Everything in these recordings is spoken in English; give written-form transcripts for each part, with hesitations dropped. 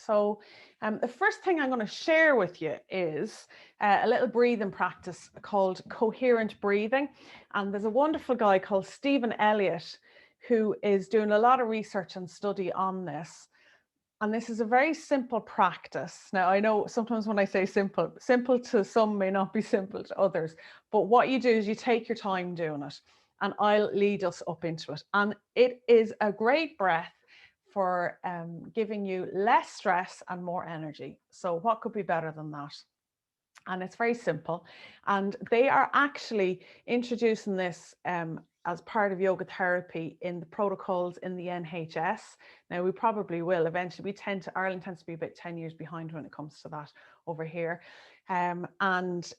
So the first thing I'm going to share with you is a little breathing practice called coherent breathing. And there's a wonderful guy called Stephen Elliott who is doing a lot of research and study on this. And this is a very simple practice. Now, I know sometimes when I say simple, simple to some may not be simple to others. But what you do is you take your time doing it, and I'll lead us up into it. And it is a great breath for giving you less stress and more energy. So what could be better than that? And it's very simple. And they are actually introducing this as part of yoga therapy in the protocols in the NHS. Now, we probably will eventually. Ireland tends to be about 10 years behind when it comes to that over here. And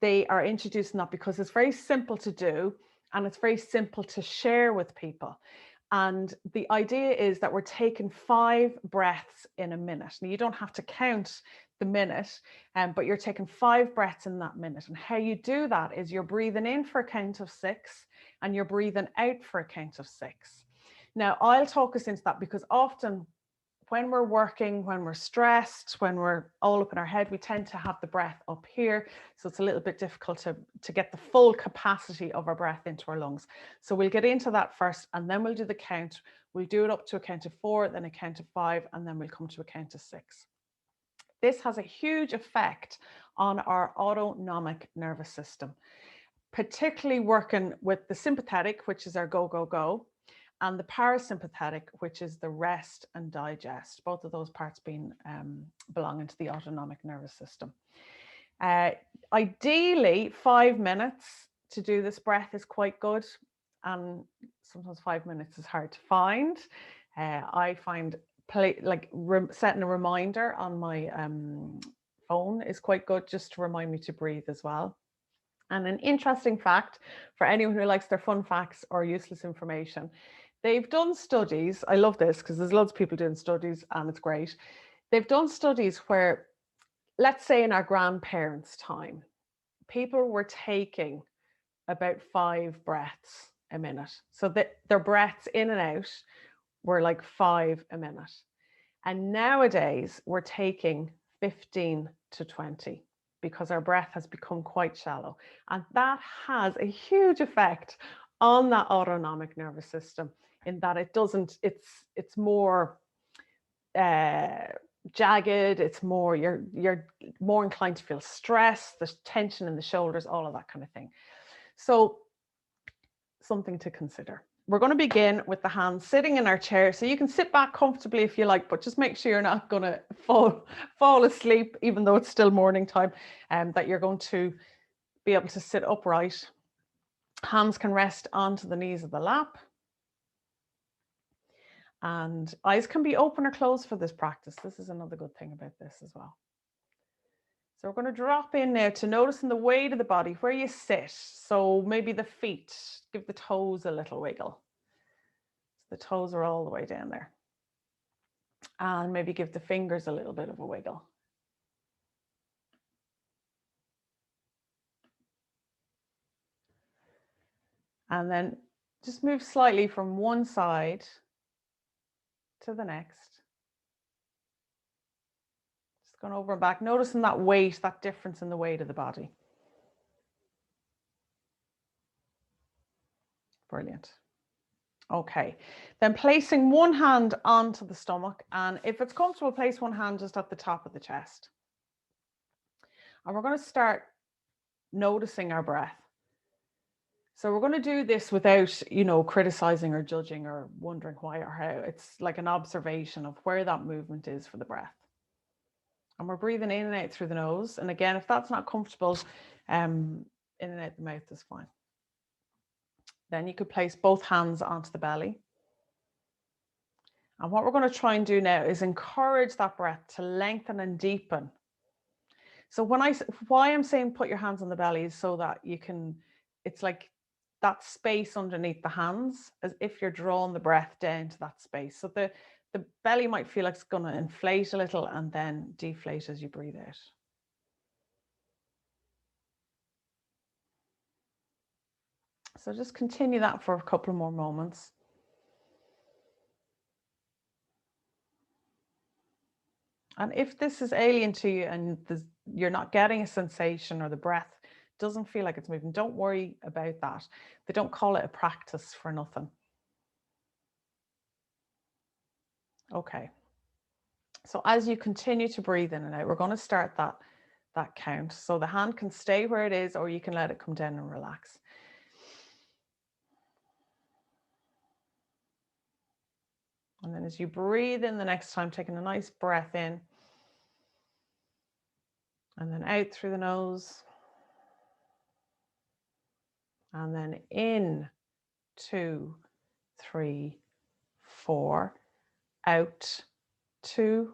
they are introducing that because it's very simple to do and it's very simple to share with people. And the idea is that we're taking 5 breaths in a minute. Now, you don't have to count the minute, but you're taking 5 breaths in that minute. And how you do that is you're breathing in for a count of 6 and you're breathing out for a count of 6. Now, I'll talk us into that because often when we're working, when we're stressed, when we're all up in our head, we tend to have the breath up here. So it's a little bit difficult to get the full capacity of our breath into our lungs. So we'll get into that first, and then we'll do the count. We'll do it up to a count of 4, then a count of 5, and then we'll come to a count of 6. This has a huge effect on our autonomic nervous system, particularly working with the sympathetic, which is our go, go, go, and the parasympathetic, which is the rest and digest, both of those parts being belonging to the autonomic nervous system. Ideally, 5 minutes to do this breath is quite good. And sometimes 5 minutes is hard to find. I find setting a reminder on my phone is quite good, just to remind me to breathe as well. And an interesting fact for anyone who likes their fun facts or useless information, they've done studies. I love this because there's loads of people doing studies and it's great. They've done studies where, let's say in our grandparents' time, people were taking about 5 breaths a minute. So that their breaths in and out were like 5 a minute. And nowadays we're taking 15 to 20 because our breath has become quite shallow. And that has a huge effect on that autonomic nervous system in that it's more jagged, it's more, you're more inclined to feel stress, there's tension in the shoulders, all of that kind of thing. So something to consider. We're going to begin with the hands sitting in our chair. So you can sit back comfortably if you like, but just make sure you're not going to fall asleep, even though it's still morning time, that you're going to be able to sit upright. Hands can rest onto the knees of the lap. And eyes can be open or closed for this practice. This is another good thing about this as well. So we're going to drop in now to noticing the weight of the body, where you sit. So maybe the feet, give the toes a little wiggle. So the toes are all the way down there. And maybe give the fingers a little bit of a wiggle. And then just move slightly from one side to the next. Just going over and back, noticing that weight, that difference in the weight of the body. Brilliant. Okay, then placing one hand onto the stomach, and if it's comfortable, place one hand just at the top of the chest. And we're going to start noticing our breath. So we're going to do this without, criticizing or judging or wondering why or how. It's like an observation of where that movement is for the breath. And we're breathing in and out through the nose. And again, if that's not comfortable, in and out the mouth is fine. Then you could place both hands onto the belly. And what we're going to try and do now is encourage that breath to lengthen and deepen. So why I'm saying put your hands on the belly is so that you can, it's like that space underneath the hands, as if you're drawing the breath down to that space. So the belly might feel like it's going to inflate a little and then deflate as you breathe out. So just continue that for a couple more moments. And if this is alien to you and you're not getting a sensation or the breath doesn't feel like it's moving, don't worry about that. They don't call it a practice for nothing. Okay. So as you continue to breathe in and out, we're going to start that count. So the hand can stay where it is, or you can let it come down and relax. And then as you breathe in the next time, taking a nice breath in and then out through the nose. And then in, 2, 3, 4, out, 2,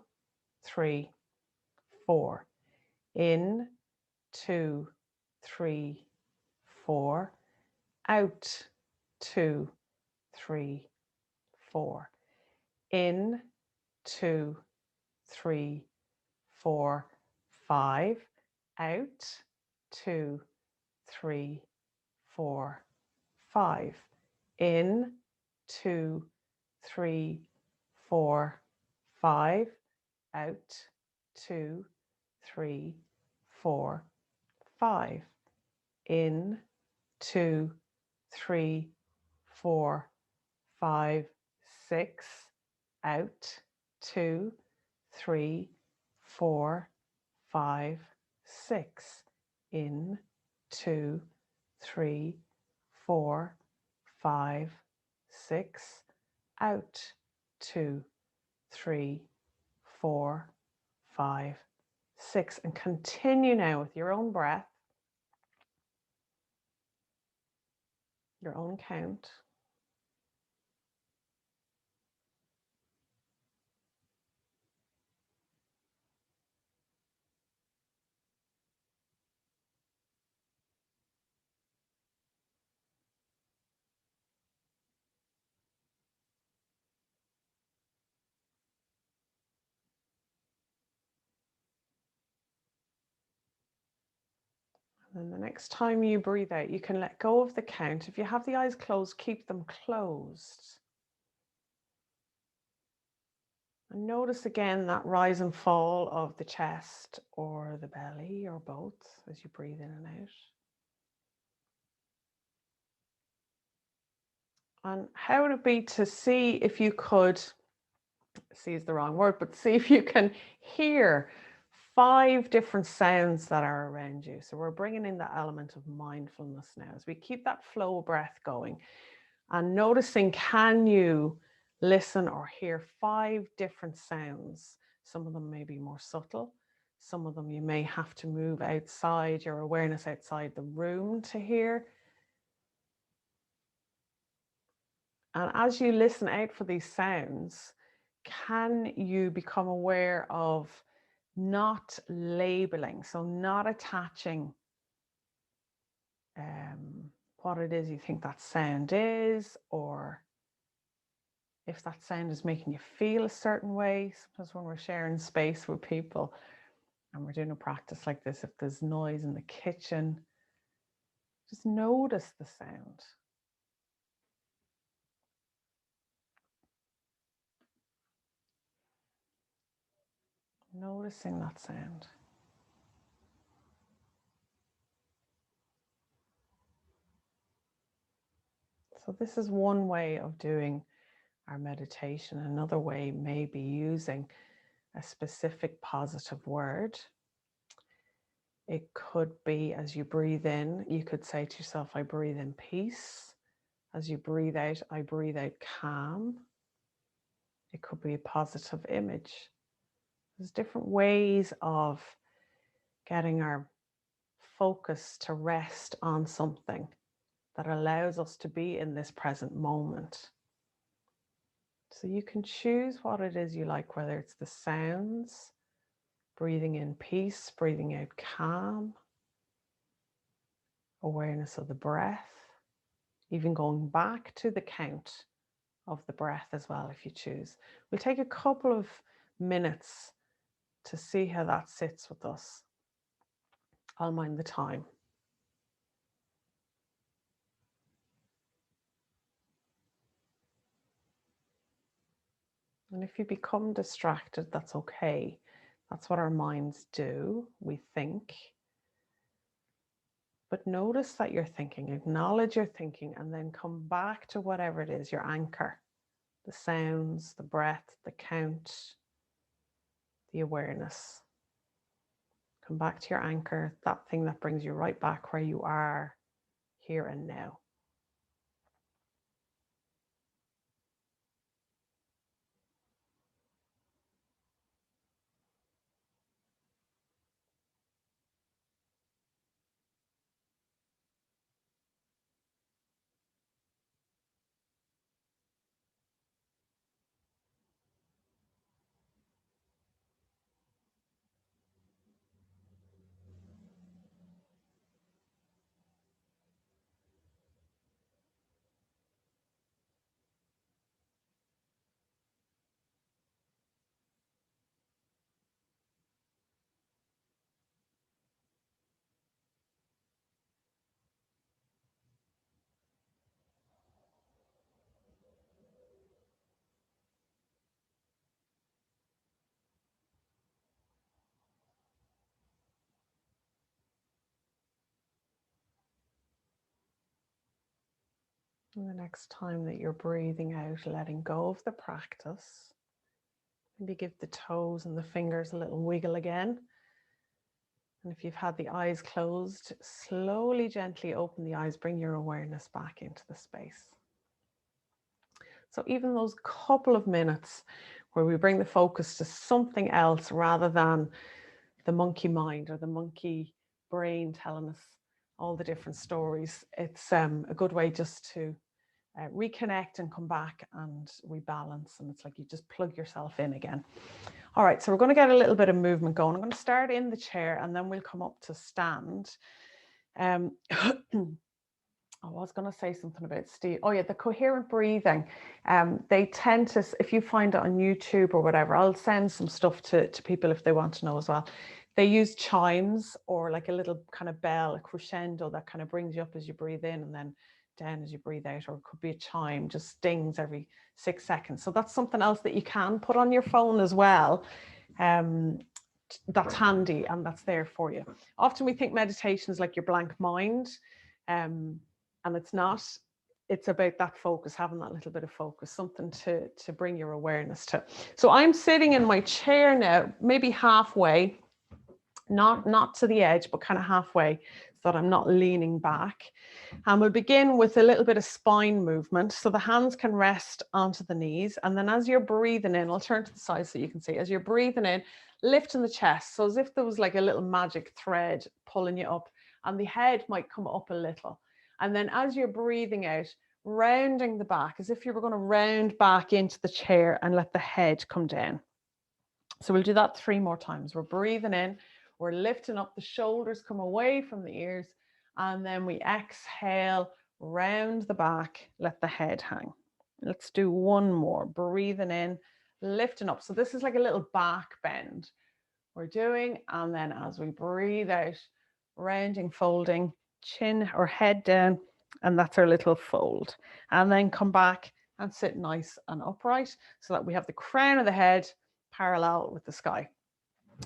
3, 4, in, 2, 3, 4, out, 2, 3, 4, in, 2, 3, 4, 5, out, 2, 3, 4, 5, in, 2, 3, 4, 5, out, 2, 3, 4, 5, in, 2, 3, 4, 5, 6, out, 2, 3, 4, 5, 6, in, 2, 3, 4, 5, 6, out, 2, 3, 4, 5, 6. And continue now with your own breath, your own count. And the next time you breathe out, you can let go of the count. If you have the eyes closed, keep them closed. And notice again that rise and fall of the chest or the belly or both as you breathe in and out. And how would it be to see if you could, see is the wrong word, but see if you can hear 5 different sounds that are around you. So we're bringing in the element of mindfulness now as we keep that flow of breath going and noticing, can you listen or hear 5 different sounds? Some of them may be more subtle. Some of them you may have to move outside your awareness outside the room to hear. And as you listen out for these sounds, can you become aware of not labeling, so not attaching what it is you think that sound is, or if that sound is making you feel a certain way. Sometimes when we're sharing space with people and we're doing a practice like this, if there's noise in the kitchen, just notice the sound. Noticing that sound. So this is one way of doing our meditation. Another way may be using a specific positive word. It could be, as you breathe in, you could say to yourself, I breathe in peace. As you breathe out, I breathe out calm. It could be a positive image. There's different ways of getting our focus to rest on something that allows us to be in this present moment. So you can choose what it is you like, whether it's the sounds, breathing in peace, breathing out calm, awareness of the breath, even going back to the count of the breath as well, if you choose. We'll take a couple of minutes to see how that sits with us. I'll mind the time. And if you become distracted, that's okay. That's what our minds do. We think. But notice that you're thinking, acknowledge your thinking, and then come back to whatever it is, your anchor, the sounds, the breath, the count, the awareness. Come back to your anchor, that thing that brings you right back where you are, here and now. And the next time that you're breathing out, letting go of the practice, maybe give the toes and the fingers a little wiggle again. And if you've had the eyes closed, slowly, gently open the eyes, bring your awareness back into the space. So even those couple of minutes where we bring the focus to something else rather than the monkey mind or the monkey brain telling us all the different stories, it's a good way just to reconnect and come back and rebalance. And it's like you just plug yourself in again. All right, so we're going to get a little bit of movement going. I'm going to start in the chair and then we'll come up to stand. I was going to say something about Steve. Oh yeah, the coherent breathing. They tend to, if you find it on YouTube or whatever, I'll send some stuff to people if they want to know as well. They use chimes or like a little kind of bell, a crescendo that kind of brings you up as you breathe in and then down as you breathe out, or it could be a chime, just stings every 6 seconds. So that's something else that you can put on your phone as well. That's handy and that's there for you. Often we think meditation is like your blank mind. And it's not. It's about that focus, having that little bit of focus, something to bring your awareness to. So I'm sitting in my chair now, maybe halfway, not to the edge, but kind of halfway, so that I'm not leaning back. And we'll begin with a little bit of spine movement. So the hands can rest onto the knees. And then as you're breathing in, I'll turn to the side so you can see, as you're breathing in, lifting the chest. So as if there was like a little magic thread pulling you up, and the head might come up a little. And then as you're breathing out, rounding the back, as if you were going to round back into the chair and let the head come down. So we'll do that 3 more times. We're breathing in, we're lifting up, the shoulders come away from the ears, and then we exhale, round the back, let the head hang. Let's do 1 more. Breathing in, lifting up. So this is like a little back bend we're doing. And then as we breathe out, rounding, folding, chin or head down, and that's our little fold. And then come back and sit nice and upright so that we have the crown of the head parallel with the sky.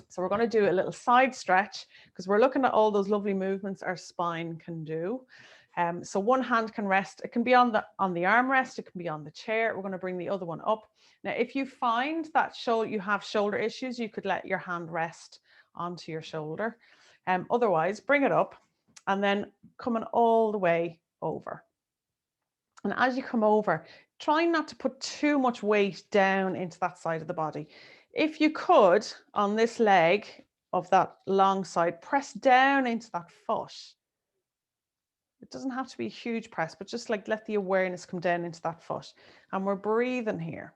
So we're going to do a little side stretch because we're looking at all those lovely movements our spine can do. So one hand can rest. It can be on the armrest. It can be on the chair. We're going to bring the other one up. Now, if you find that you have shoulder issues, you could let your hand rest onto your shoulder. Otherwise, bring it up and then coming all the way over. And as you come over, try not to put too much weight down into that side of the body. If you could, on this leg of that long side, press down into that foot. It doesn't have to be a huge press, but just like let the awareness come down into that foot. And we're breathing here.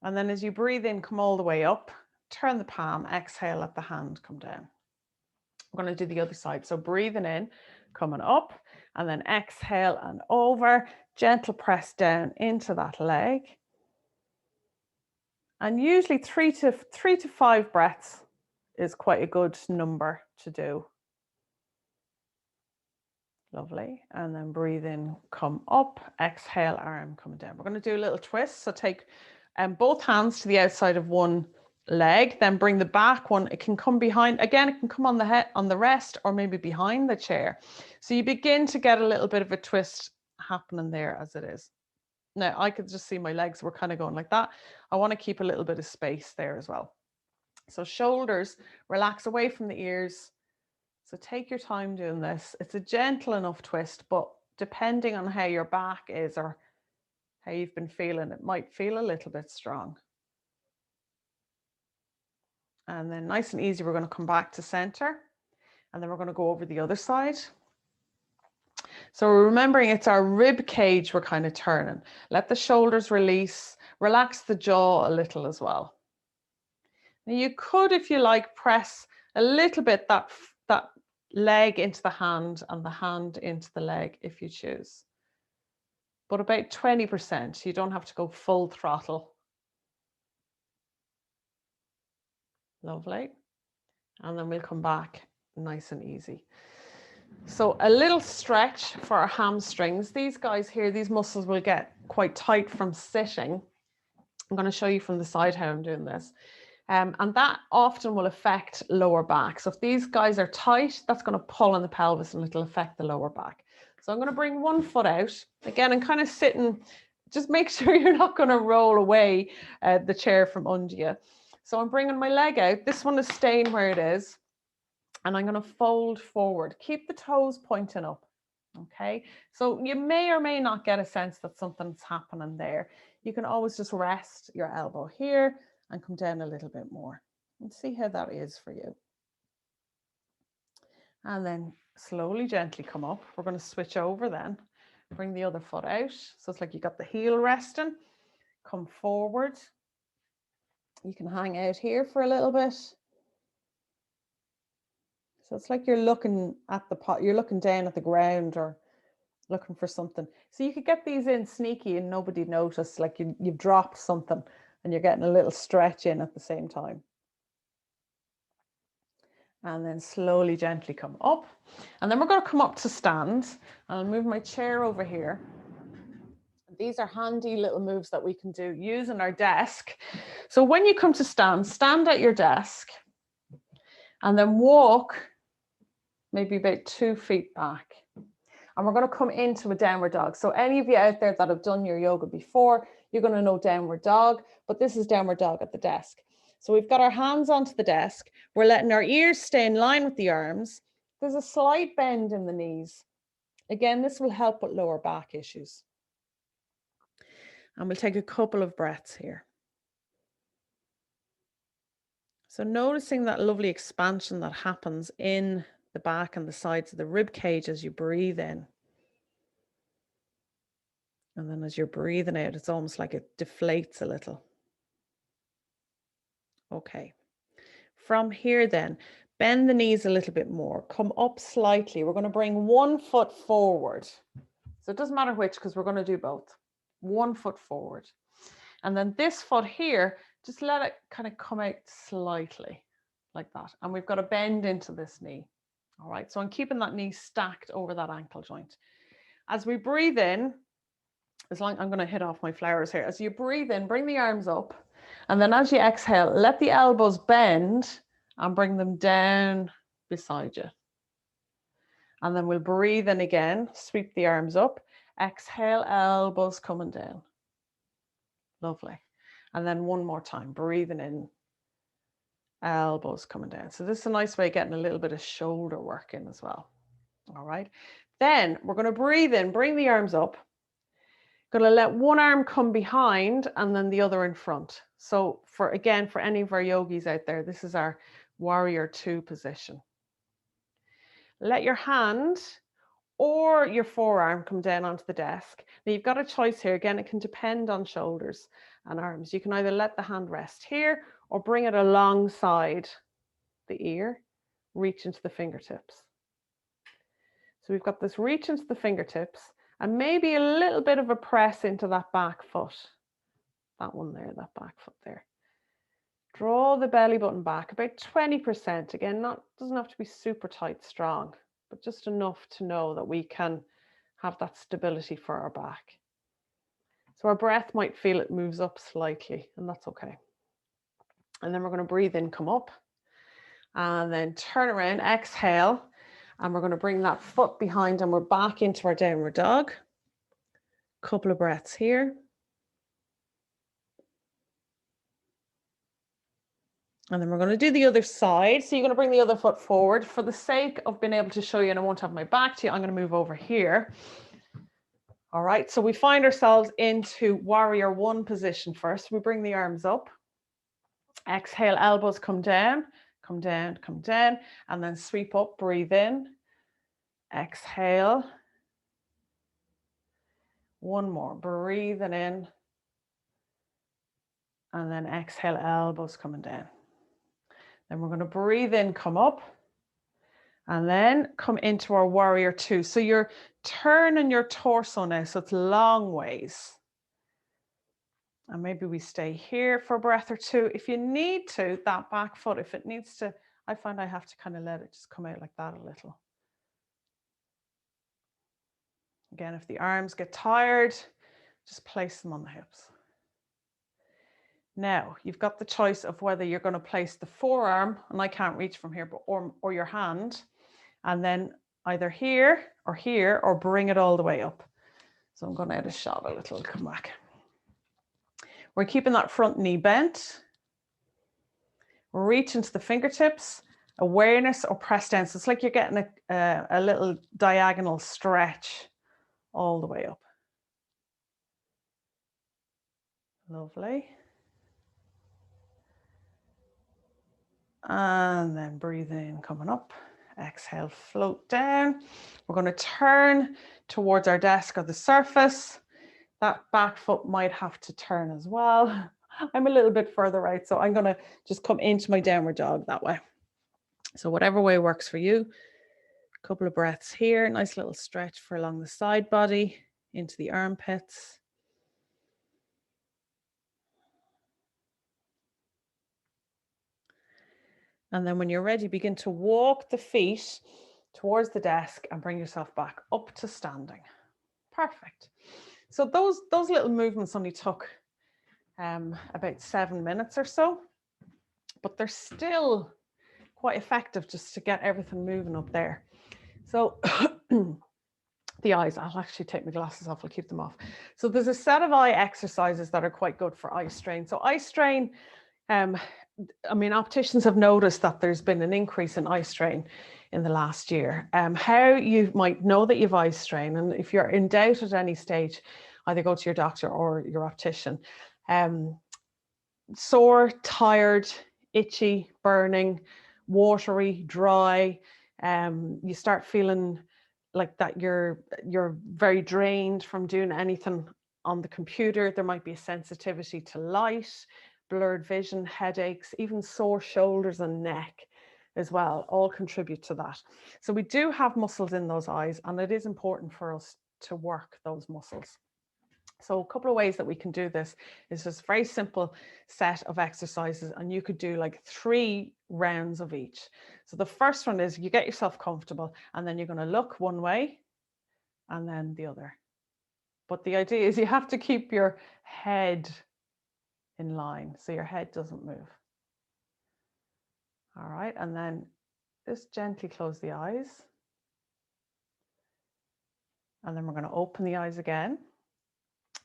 And then as you breathe in, come all the way up, turn the palm, exhale, let the hand come down. We're going to do the other side. So breathing in, coming up, and then exhale and over, gentle press down into that leg. And usually 3 to 5 breaths is quite a good number to do. Lovely. And then breathe in, come up, exhale, arm coming down. We're going to do a little twist. So take both hands to the outside of one leg, then bring the back one. It can come behind, again, it can come on the head, on the rest, or maybe behind the chair. So you begin to get a little bit of a twist happening there as it is. Now I could just see my legs were kind of going like that. I want to keep a little bit of space there as well. So shoulders, relax away from the ears. So take your time doing this. It's a gentle enough twist, but depending on how your back is or how you've been feeling, it might feel a little bit strong. And then nice and easy, we're going to come back to center, and then we're going to go over the other side. So we're remembering it's our rib cage we're kind of turning. Let the shoulders release, relax the jaw a little as well. Now you could, if you like, press a little bit that leg into the hand and the hand into the leg if you choose. But about 20%, you don't have to go full throttle. Lovely. And then we'll come back nice and easy. So a little stretch for our hamstrings. These guys here, these muscles will get quite tight from sitting. I'm going to show you from the side how I'm doing this. And that often will affect lower back. So if these guys are tight, that's going to pull on the pelvis and it'll affect the lower back. So I'm going to bring one foot out again and kind of sitting. Just make sure you're not going to roll away the chair from under you. So I'm bringing my leg out. This one is staying where it is. And I'm going to fold forward. Keep the toes pointing up. Okay. So you may or may not get a sense that something's happening there. You can always just rest your elbow here and come down a little bit more and see how that is for you. And then slowly, gently come up. We're going to switch over then. Bring the other foot out. So it's like you got the heel resting. Come forward. You can hang out here for a little bit. So it's like you're looking at the pot, you're looking down at the ground or looking for something. So you could get these in sneaky and nobody notice, like you've dropped something and you're getting a little stretch in at the same time. And then slowly, gently come up. And then we're going to come up to stand. And I'll move my chair over here. These are handy little moves that we can do using our desk. So when you come to stand, stand at your desk and then walk maybe about 2 feet back. And we're going to come into a downward dog. So any of you out there that have done your yoga before, you're going to know downward dog, but this is downward dog at the desk. So we've got our hands onto the desk. We're letting our ears stay in line with the arms. There's a slight bend in the knees. Again, this will help with lower back issues. And we'll take a couple of breaths here. So noticing that lovely expansion that happens in the back and the sides of the rib cage as you breathe in. And then as you're breathing out, it's almost like it deflates a little. Okay. From here then, bend the knees a little bit more. Come up slightly. We're going to bring 1 foot forward. So it doesn't matter which, because we're going to do both. 1 foot forward. And then this foot here, just let it kind of come out slightly like that. And we've got to bend into this knee. All right. So I'm keeping that knee stacked over that ankle joint. As we breathe in, I'm going to hit off my flowers here. As you breathe in, bring the arms up. And then as you exhale, let the elbows bend and bring them down beside you. And then we'll breathe in again, sweep the arms up. Exhale, elbows coming down. Lovely. And then one more time, breathing in, elbows coming down. So this is a nice way of getting a little bit of shoulder work in as well. All right. Then we're going to breathe in, bring the arms up. Going to let one arm come behind and then the other in front. So for any of our yogis out there, this is our warrior 2 position. Let your hand or your forearm come down onto the desk. Now you've got a choice here. Again, it can depend on shoulders and arms. You can either let the hand rest here or bring it alongside the ear, reach into the fingertips. So we've got this reach into the fingertips and maybe a little bit of a press into that back foot. That one there, that back foot there. Draw the belly button back about 20%. Again, doesn't have to be super tight, strong, but just enough to know that we can have that stability for our back. So our breath might feel it moves up slightly, and that's okay. And then we're going to breathe in, come up, and then turn around, exhale. And we're going to bring that foot behind and we're back into our downward dog. Couple of breaths here. And then we're going to do the other side. So you're going to bring the other foot forward. For the sake of being able to show you, and I won't have my back to you, I'm going to move over here. All right, so we find ourselves into warrior one position first. We bring the arms up. Exhale, elbows come down, come down, come down, and then sweep up, breathe in. Exhale. One more, breathing in. And then exhale, elbows coming down. Then we're going to breathe in, come up, and then come into our warrior two. So you're turning your torso now, so it's long ways. And maybe we stay here for a breath or two. If you need to, that back foot, if it needs to, I find I have to kind of let it just come out like that a little. Again, if the arms get tired, just place them on the hips. Now, you've got the choice of whether you're going to place the forearm, and I can't reach from here, but or your hand, and then either here, or bring it all the way up. So I'm going to out of shot a little, come back. We're keeping that front knee bent. Reach into the fingertips, awareness or press down. So it's like you're getting a little diagonal stretch all the way up. Lovely. And then breathe in, coming up. Exhale, float down. We're going to turn towards our desk or the surface. That back foot might have to turn as well. I'm a little bit further out, so I'm going to just come into my downward dog that way. So whatever way works for you. A couple of breaths here. Nice little stretch for along the side body, into the armpits. And then when you're ready, begin to walk the feet towards the desk and bring yourself back up to standing. Perfect. So those little movements only took about 7 minutes or so, but they're still quite effective just to get everything moving up there. So the eyes, I'll actually take my glasses off, I'll keep them off. So there's a set of eye exercises that are quite good for eye strain. So eye strain, I mean, opticians have noticed that there's been an increase in eye strain in the last year. How you might know that you've eye strain, and if you're in doubt at any stage, either go to your doctor or your optician. Sore, tired, itchy, burning, watery, dry. You start feeling like that you're very drained from doing anything on the computer. There might be a sensitivity to light, blurred vision, headaches, even sore shoulders and neck as well, all contribute to that. So we do have muscles in those eyes, and it is important for us to work those muscles. So a couple of ways that we can do this is just a very simple set of exercises, and you could do like 3 rounds of each. So the first one is you get yourself comfortable, and then you're going to look one way and then the other. But the idea is you have to keep your head in line so your head doesn't move. All right, and then just gently close the eyes. And then we're going to open the eyes again.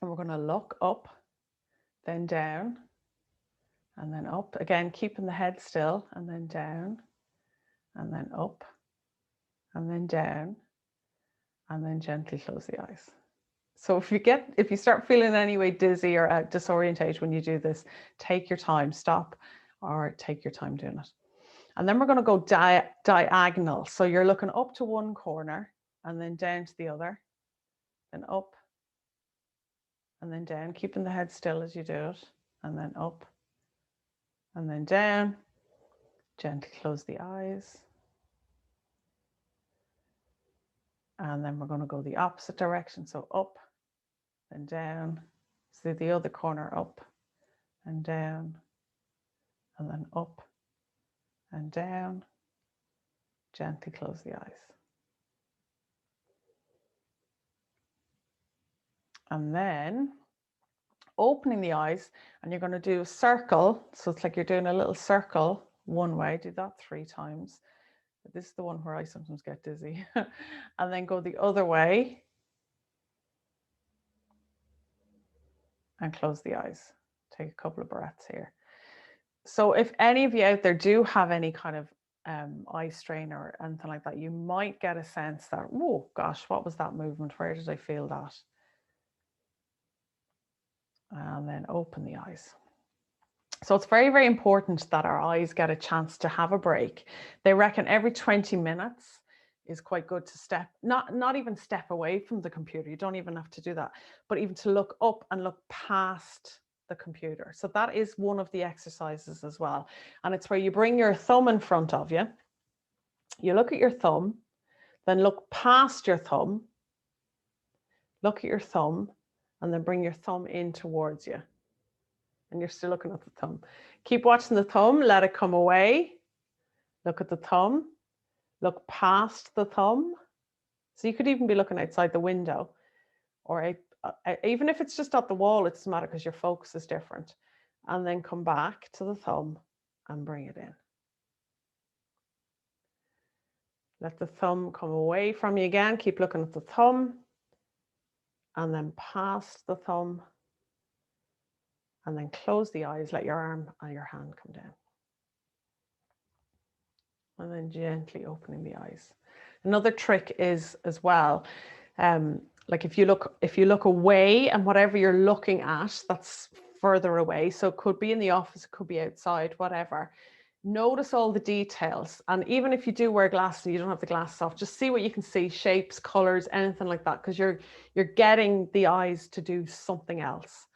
And we're going to look up, then down, and then up. Again, keeping the head still, and then down, and then up, and then down, and then gently close the eyes. So if you start feeling any way dizzy or disorientated when you do this, take your time, stop, or take your time doing it. And then we're going to go diagonal. So you're looking up to one corner, and then down to the other, then up, and then down, keeping the head still as you do it, and then up, and then down. Gently close the eyes. And then we're going to go the opposite direction. So up, then down. So the other corner, up and down, and then up and down. Gently close the eyes. And then opening the eyes, and you're going to do a circle. So it's like you're doing a little circle one way. Do that 3 times. This is the one where I sometimes get dizzy. And then go the other way and close the eyes. Take a couple of breaths here. So if any of you out there do have any kind of eye strain or anything like that, you might get a sense that, oh gosh, what was that movement? Where did I feel that? And then open the eyes. So it's very, very important that our eyes get a chance to have a break. They reckon every 20 minutes is quite good to step, not even step away from the computer. You don't even have to do that, but even to look up and look past the computer. So that is one of the exercises as well. And it's where you bring your thumb in front of you. You look at your thumb, then look past your thumb, look at your thumb, and then bring your thumb in towards you. And you're still looking at the thumb. Keep watching the thumb, let it come away. Look at the thumb, look past the thumb. So you could even be looking outside the window, or even if it's just at the wall, it doesn't matter because your focus is different. And then come back to the thumb and bring it in. Let the thumb come away from you again. Keep looking at the thumb and then past the thumb. And then close the eyes, let your arm and your hand come down. And then gently opening the eyes. Another trick is as well, like if you look away and whatever you're looking at, that's further away. So it could be in the office, it could be outside, whatever. Notice all the details. And even if you do wear glasses, you don't have the glasses off, just see what you can see, shapes, colors, anything like that, because you're getting the eyes to do something else.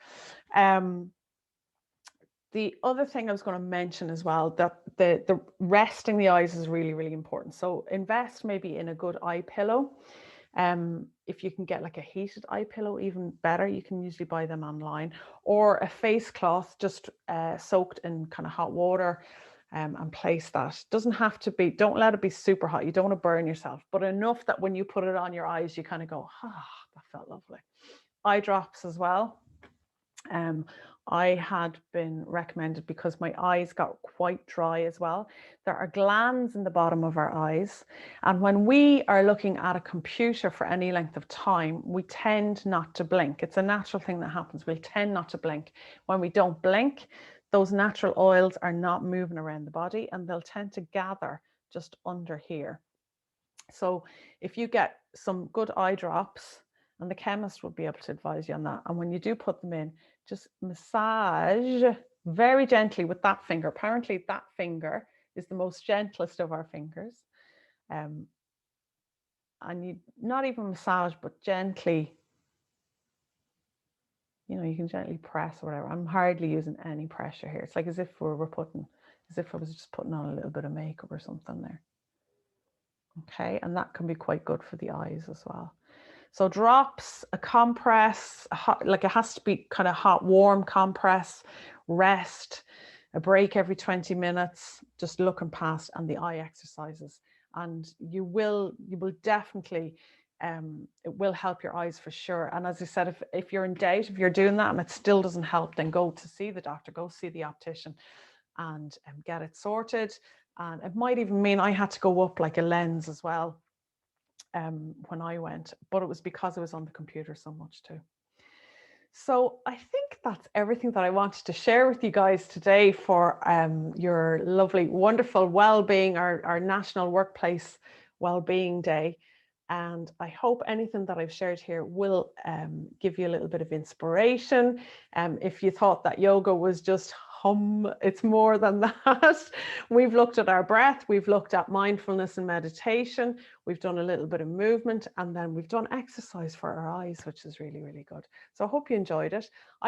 The other thing I was going to mention as well, that the resting the eyes is really, really important. So invest maybe in a good eye pillow. If you can get like a heated eye pillow, even better. You can usually buy them online, or a face cloth just soaked in kind of hot water, and place that. Doesn't have to be, don't let it be super hot. You don't want to burn yourself, but enough that when you put it on your eyes, you kind of go, ah, that felt lovely. Eye drops as well. I had been recommended because my eyes got quite dry as well. There are glands in the bottom of our eyes. And when we are looking at a computer for any length of time, we tend not to blink. It's a natural thing that happens. We'll tend not to blink. When we don't blink, those natural oils are not moving around the body and they'll tend to gather just under here. So if you get some good eye drops, and the chemist will be able to advise you on that. And when you do put them in, just massage very gently with that finger. Apparently that finger is the most gentlest of our fingers. And you not even massage, but gently, you know, you can gently press or whatever. I'm hardly using any pressure here. It's like as if as if I was just putting on a little bit of makeup or something there. Okay, and that can be quite good for the eyes as well. So drops, a compress, like it has to be kind of hot, warm compress, rest, a break every 20 minutes, just looking past, and the eye exercises. And you will definitely, it will help your eyes for sure. And as I said, if you're in doubt, if you're doing that and it still doesn't help, then go to see the doctor, go see the optician and get it sorted. And it might even mean I had to go up like a lens as well. When I went, but it was because I was on the computer so much too. So I think that's everything that I wanted to share with you guys today for your lovely, wonderful Wellbeing, our National Workplace Wellbeing Day. And I hope anything that I've shared here will give you a little bit of inspiration. If you thought that yoga was just it's more than that. We've looked at our breath, we've looked at mindfulness and meditation, we've done a little bit of movement, and then we've done exercise for our eyes, which is really, really good. So I hope you enjoyed it.